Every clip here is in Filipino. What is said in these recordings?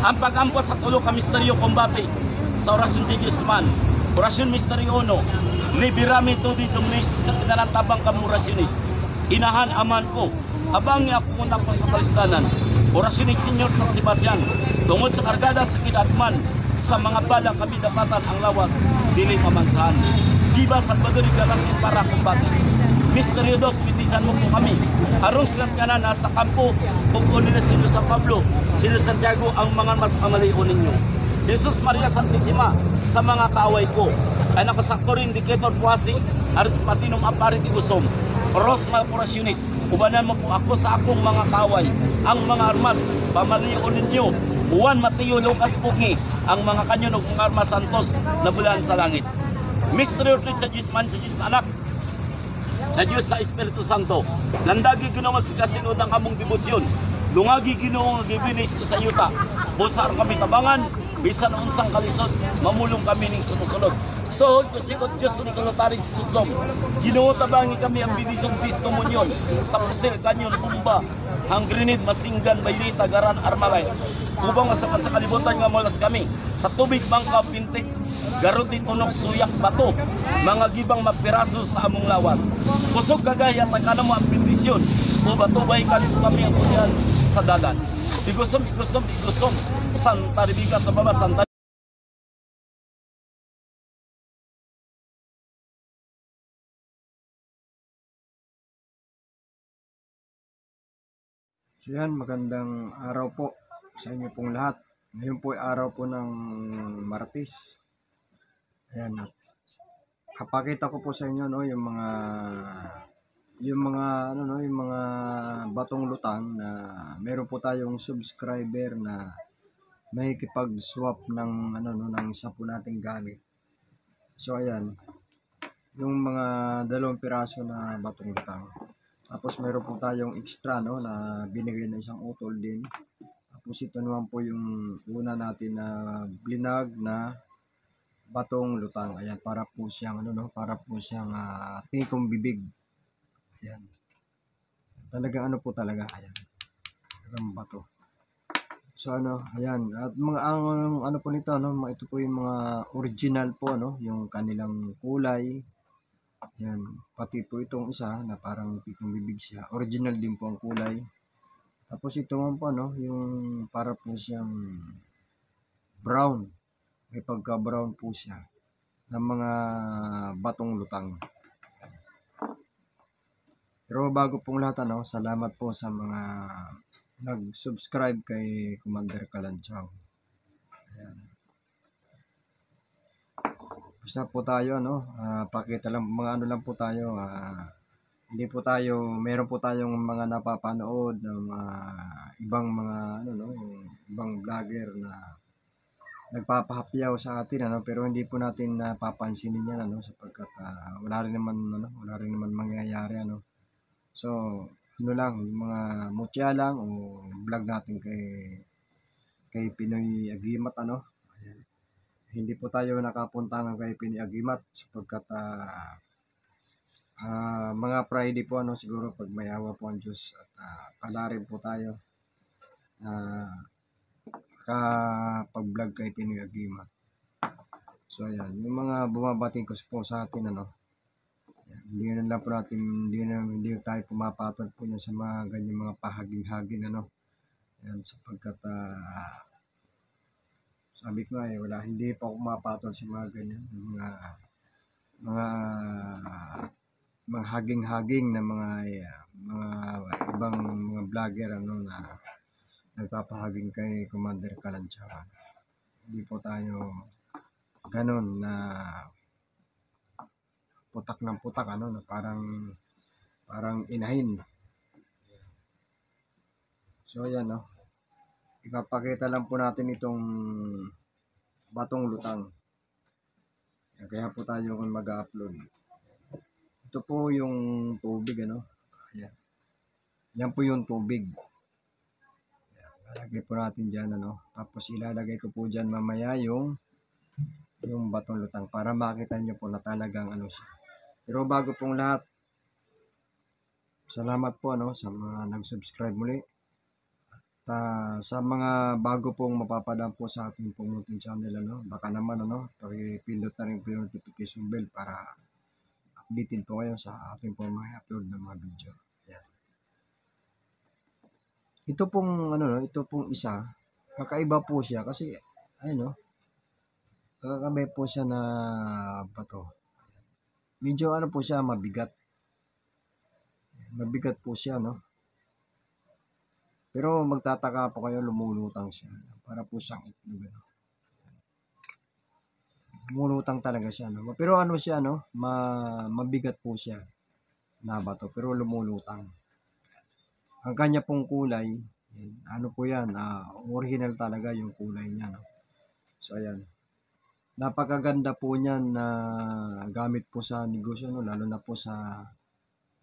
Ang pag-ampot sa tulo ka misteryo kombate sa orasyon di Gisman. Orasyon misteryo 1. Libirami tudi dominis sa pinalantabang kamurasyonis. Inahan aman ko. Habang ako muna po sa kalistanan. Orasyon ni Senyor sa Sebastian. Tungod sa kargada sa kidatman. Sa mga bala kami dapatan ang lawas. Dili pamansahan. Diba Salvador Galasin para kombate. Misteryo 2, pitisan mo po kami. Arong silang kanan nasa kampo, buko nila Senyor San Pablo, Senyor Santiago, ang mga mas amalayo ninyo. Jesus Maria Santissima, sa mga kaaway ko, ay nakasakto rin Indicator Puasi, Aris Patinum Aparit Igusom, Ros Malpurasionis, ubanan mo po ako sa akong mga kaaway, ang mga armas, pamalayo ninyo, Juan Mateo Lucas Pugi, ang mga kanyon ng mga armas santos na bulan sa langit. Misteryo 3 sa Diyos man, sa Diyos anak, sa Diyos sa Espiritu Santo. Landagi ginawa sa kasinod ng among debosyon. Lungagi ginawa nga gibinis sa yuta. Busar kami tabangan, bisan unsang kalisod, mamulong kami ning sumusunod. So, kusikot Diyos ng solitaris kusom. Ginawa tabangi kami ang bidisong diskomunyon sa Pusil, Kanyon, Umba, Hangrinid, Masinggan, Baylita, Garan, Armalay. Ubang sa kalibutan nga molas kami sa tubig bangka, pintik, garuti, tunok, suyak, bato, mga gibang mapiraso sa among lawas. Kusog kagaya, takana mo ang bendisyon, o bato ba kami ang kunyan sa dagat. Igusom, igusom, igusom, Santa Rebecca sa baba, Santa. So yan, magandang araw po sa inyo pong lahat. Ngayon po ay araw po ng Martes. Ayan, at kapakita ko po sa inyo no yung mga batong lutang na meron po tayong subscriber na nakikipag-swap ng ng isa po nating gamit. So ayan, yung mga 2 piraso na batong lutang. Tapos meron po tayong extra na binigay na isang utol din. Tapos ito naman po yung una natin na blinag na batong lutang. Ayan, para po siyang tikong bibig. Ayan. Talaga po talaga. Ayan. Talagang bato. So ayan. At mga ang po nito ito po yung mga original po yung kanilang kulay. Yan, pati po itong isa na parang pikong bibig siya. Original din po ang kulay. Tapos ito man po yung para po siyang brown. May pagka-brown po siya ng mga batong lutang. Pero bago pong lahat salamat po sa mga nag-subscribe kay Commander Kalanchaw. Ayan. Basta po tayo pakita lang mga lang po tayo, hindi po tayo, meron po tayong mga napapanood ng ibang mga yung ibang vlogger na nagpapahapyaw sa atin pero hindi po natin napapansinin yan sapagkat wala rin naman mangyayari So lang mga mutya lang o vlog natin kay Pinoy Agimat Ayan. Hindi po tayo nakapuntangan kay Pinoy Agimat sapagkat mga Friday po siguro pag may awa po ang Diyos at palarin po tayo pag-vlog kay Pinoy Agimat. So ayan, yung mga bumabating ko po sa atin ayan, hindi tayo pumapatol po niya sa mga ganyan mga pahaging-haging ayan, sapagkat sabi ko hindi pa ako mapatol sa mga ganyan, mga haging-haging na mga ibang mga vlogger na nagpapahaging kay Commander Kalanchaw. Hindi po tayo ganun na putak ng putak na parang inahin. So ayan ipapakita lang po natin itong batong lutang. Kaya po tayo mag-upload. Ito po yung tubig Ayan. Yan po yung tubig. Ayan. Lalagay po natin dyan Tapos ilalagay ko po dyan mamaya yung batong lutang para makita nyo po na talagang siya. Pero bago pong lahat, salamat po sa mga nag-subscribe muli. Sa mga bago pong mapapadaan po sa ating pong munting channel, baka naman paki-pindot na rin po yung notification bell para updated po kayo sa ating pong mga upload ng mga video. Ayan. Ito pong isa, kakaiba po siya kasi kakaiba po siya na bato. Medyo po siya, mabigat. Mabigat po siya, Pero magtataka po kayo, lumulutang siya. Para po siyang itlog, Lumulutang talaga siya, Pero siya, mabigat po siya na bato, pero lumulutang. Ang kanya pong kulay, po yan, original talaga yung kulay niya, So, ayan. Napakaganda po niyan na gamit po sa negosyo, lalo na po sa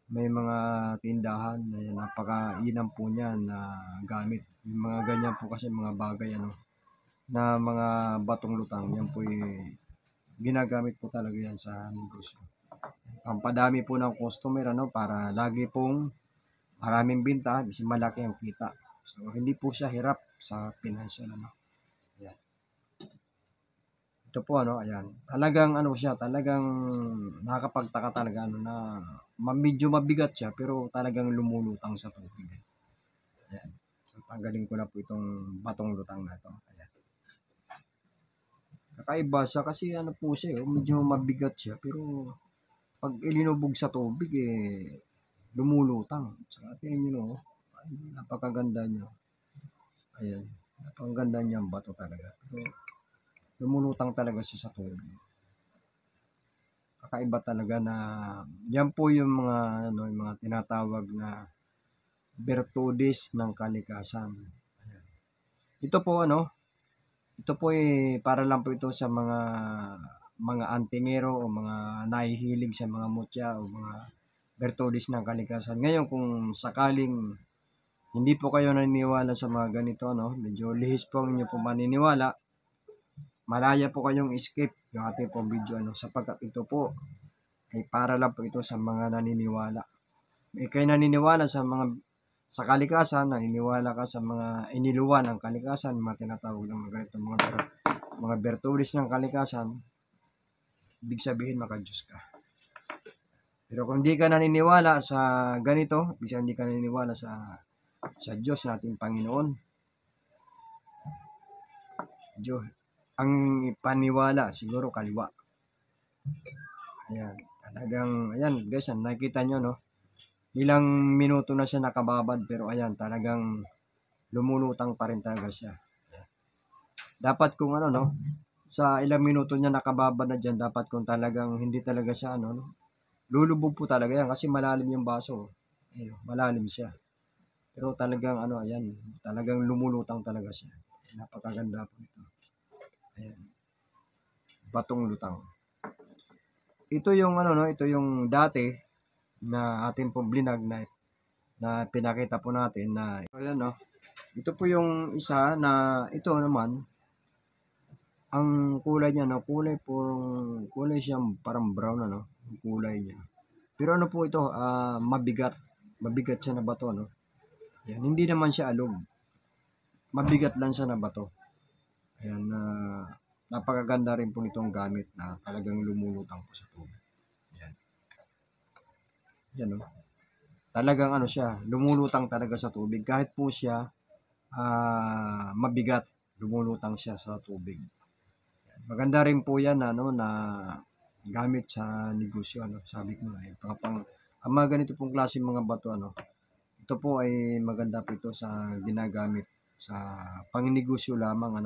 may mga tindahan, napakainam po niyan na gamit. Yung mga ganyan po kasi mga bagay, na mga batong lutang, yan po ginagamit po talaga yan sa negosyo. Pampadami po ng customer, para lagi pong maraming binta, kasi malaki ang kita. So, hindi po siya hirap sa financial, Ayan. Ito po, ayan. Talagang siya, talagang nakakapagtaka talaga, na medyo mabigat siya, pero talagang lumulutang sa tubig. Ayan. So, tanggalin ko na po itong batong lutang na ito. Ayan. Kakaiba siya kasi po siya, medyo mabigat siya, pero pag ilinubog sa tubig, lumulutang. Saka tingnan nyo, napakaganda niya. Ayan. Napakaganda niya ang bato talaga. Pero lumulutang talaga siya sa tubig. Kakaiba talaga na yan po yung mga yung mga tinatawag na bertudis ng kalikasan. Ayan. Ito po para lang po ito sa mga antingero o mga nahihilig sa mga mutya o mga bertudis ng kalikasan. Ngayon kung sakaling hindi po kayo naniniwala sa mga ganito, medyo lihis po ang inyo po maniniwala, malaya po kayong skip yung ating pong video, sapagkat ito po ay para lang po ito sa mga naniniwala. Kayo naniniwala sa kalikasan, naniniwala ka sa mga iniluwan ng kalikasan, mga tinatawag ng mga ganito, mga bertudis ng kalikasan, ibig sabihin maka-Diyos ka. Pero kung di ka naniniwala sa ganito, ibig sabihin hindi ka naniniwala sa Diyos nating Panginoon, Diyos, ang paniwala siguro kaliwa. Ayan, talagang, ayan guys, nakikita nyo, ilang minuto na siya nakababad, pero ayan, talagang lumulutang pa rin talaga siya. Dapat kung sa ilang minuto niya nakababad na dyan, dapat kung talagang hindi talaga siya, lulubog po talaga yan, kasi malalim yung baso. Ayun, malalim siya. Pero talagang, ayan, talagang lumulutang talaga siya. Napakaganda po ito. Ayan. Batong lutang. Ito yung ito yung dati na ating pong blinag na pinakita po natin na ayan ito po yung isa na ito naman ang kulay niya kulay siyang parang brown yung kulay niya. Pero po ito mabigat siya na bato Ayan, hindi naman siya alog. Mabigat lang siya na bato. Ayan napakaganda rin po nitong gamit na talagang lumulutang po sa tubig. Ayan. Yan talagang siya, lumulutang talaga sa tubig. Kahit po siya mabigat, lumulutang siya sa tubig. Ayan. Maganda rin po yan na gamit sa negosyo. Sabi ko na ang mga ganito pong klase mga bato ito po ay maganda po ito sa ginagamit sa pangnegosyo lamang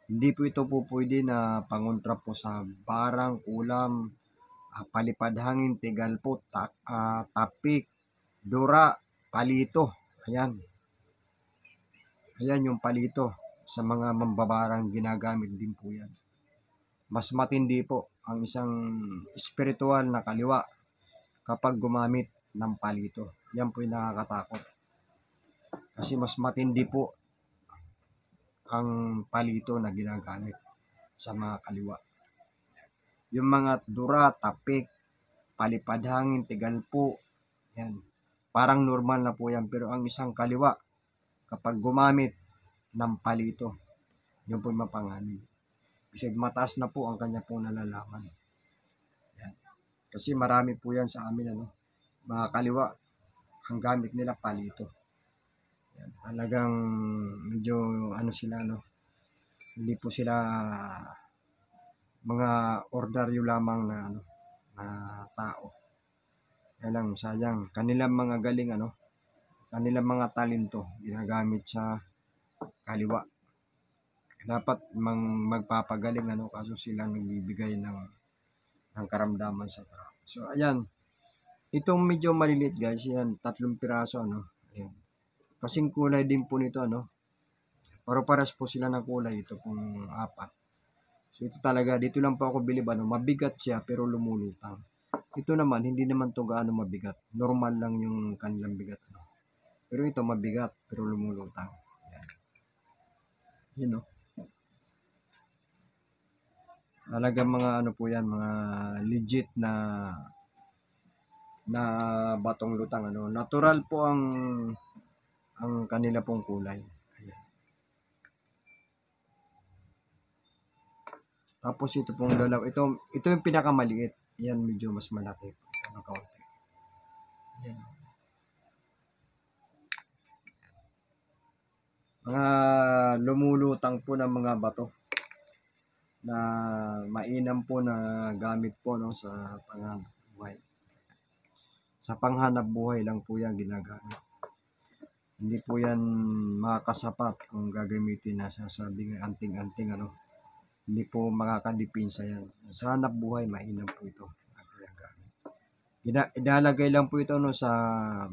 Hindi po ito po pwede na pangontra po sa barang, ulam, palipad hangin, tigalpo, tapik, dura, palito. Ayan. Ayan yung palito. Sa mga mambabarang ginagamit din po yan. Mas matindi po ang isang espiritual na kaliwa kapag gumamit ng palito. Yan po yung nakakatakot. Kasi mas matindi po ang palito na ginagamit sa mga kaliwa. Yung mga dura, tapik, palipad hangin, tigalpo, yan. Parang normal na po yan. Pero ang isang kaliwa, kapag gumamit ng palito. Yun po yung mapanganib. Kasi mataas na po ang kanya pong nalalaman. Yan. Kasi marami po yan sa amin, ano, mga kaliwa, ang gamit nila palito. Yan. Talagang medyo ano sila, ano, hindi po sila mga ordinaryo lamang na ano, na tao. Kaya lang sayang, kanilang mga galing, ano, kanilang mga talento ginagamit sa kaliwa. Dapat magpapagaling, ano, kaso sila nagbibigay ng karamdaman sa tao. So ayan, itong medyo maliliit guys, yan 3 piraso, ano. Ayan. Kasing kulay din po nito, ano. Paro-pares po sila ng kulay, ito pong 4. So ito talaga, dito lang po ako bilib, ano, mabigat siya pero lumulutang. Ito naman, hindi naman to gaano mabigat. Normal lang yung kanilang bigat, ano. Pero ito mabigat pero lumulutang. Yan. Yun, no. Talagang mga ano po yan, mga legit na batong lutang, ano. Natural po ang kanila pong kulay. Ayan. Tapos ito pong dalaw, ito yung pinakamaliit. Yan medyo mas malaki po ng kaunti. Ayan. Mga lumulutang po ng mga bato na mainam po na gamit po, no, sa panghanap buhay. Sa panghanap buhay lang po yan ginagamit. Hindi po yan makakasapat kung gagamitin na sasabing anting-anting, ano. Hindi po makakadipinsa yan. Sa hanap buhay, mainam po ito. Ilalagay lang po ito, no, sa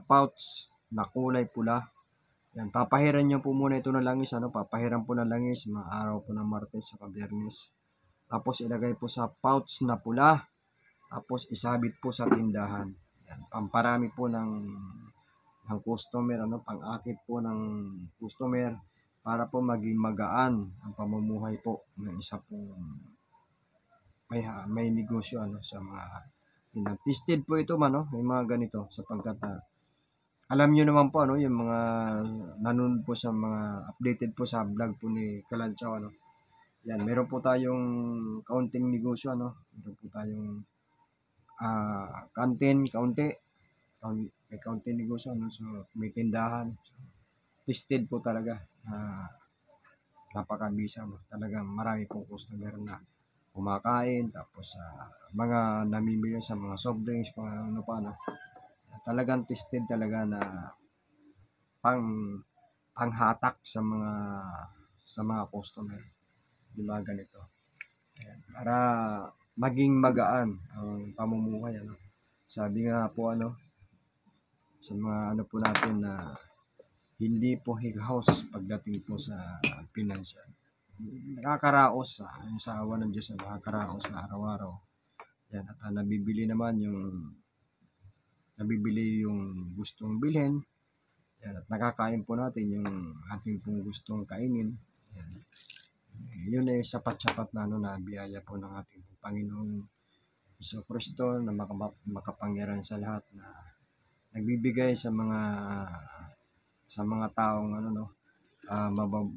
pouch na kulay pula. Yan, papahiran nyo po muna ito ng langis, ano, papahiran po ng langis, mga araw po ng Martes sa Biyernes. Tapos ilagay po sa pouch na pula, tapos isabit po sa tindahan. Yan, pamparami po ng customer, ano, pang-akit po ng customer, para po maging magaan ang pamumuhay po ng isa pong may negosyo, ano, sa mga tested po ito, man, no, may mga ganito, sapagkat alam nyo naman po, ano, yung mga nanonood po sa mga updated po sa vlog po ni Kalanchaw, ano. Yan, meron po tayong kaunting negosyo, ano. Meron po tayong kantin, may kaunting negosyo, ano. So, may tindahan. So, tested po talaga. Napakabisa, no. Talagang marami pong customer na kumakain, tapos mga namimili sa mga soft drinks, mga ano pa, no. Talagang tested talaga na panghatak sa mga customer. Yung mga ganito. Ayan, para maging magaan ang pamumuhay, ano. Sabi nga po, ano, sa mga ano po natin na hindi po highouse pagdating po sa financial. Nakakaraos sa awa ng Diyos, nakakaraos sa araw-araw. Yan, at nabibili yung gustong bilhin. Yan, at nakakain po natin yung ating pong gustong kainin. Yan. Yun ay sapat-sapat na, ano, na biyaya po ng ating Panginoong Jesucristo na makapangyarihan sa lahat, na nagbibigay sa mga taong, ano, no,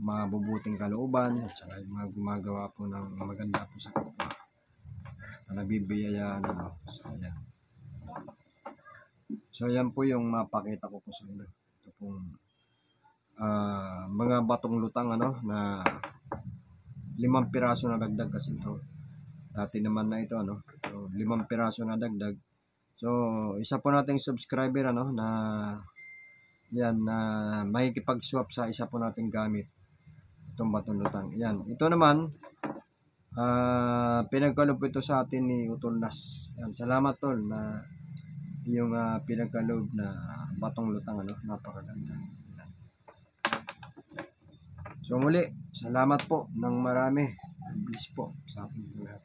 mabubuting kalooban, at saka yung mga gumagawa po ng maganda po sa kapwa, na nabibiyayaan, ano. So yan po yung mapakita ko po sa inyo. Ito pong mga batong lutang, ano, na 5 piraso na dagdag, kasi ito dati naman na ito, ano. So 5 piraso na dagdag. So isa po nating subscriber, ano, na yan, na makikipag-swap sa isa po nating gamit, itong batong lutang. Yan, ito naman pinagkaloob ito sa atin ni Utolnas. Yan, salamat tol na yung pinagkaloob na batong lutang, ano, napakaganda. Yan. So muli, salamat po ng marami. Bless po sa ating lahat.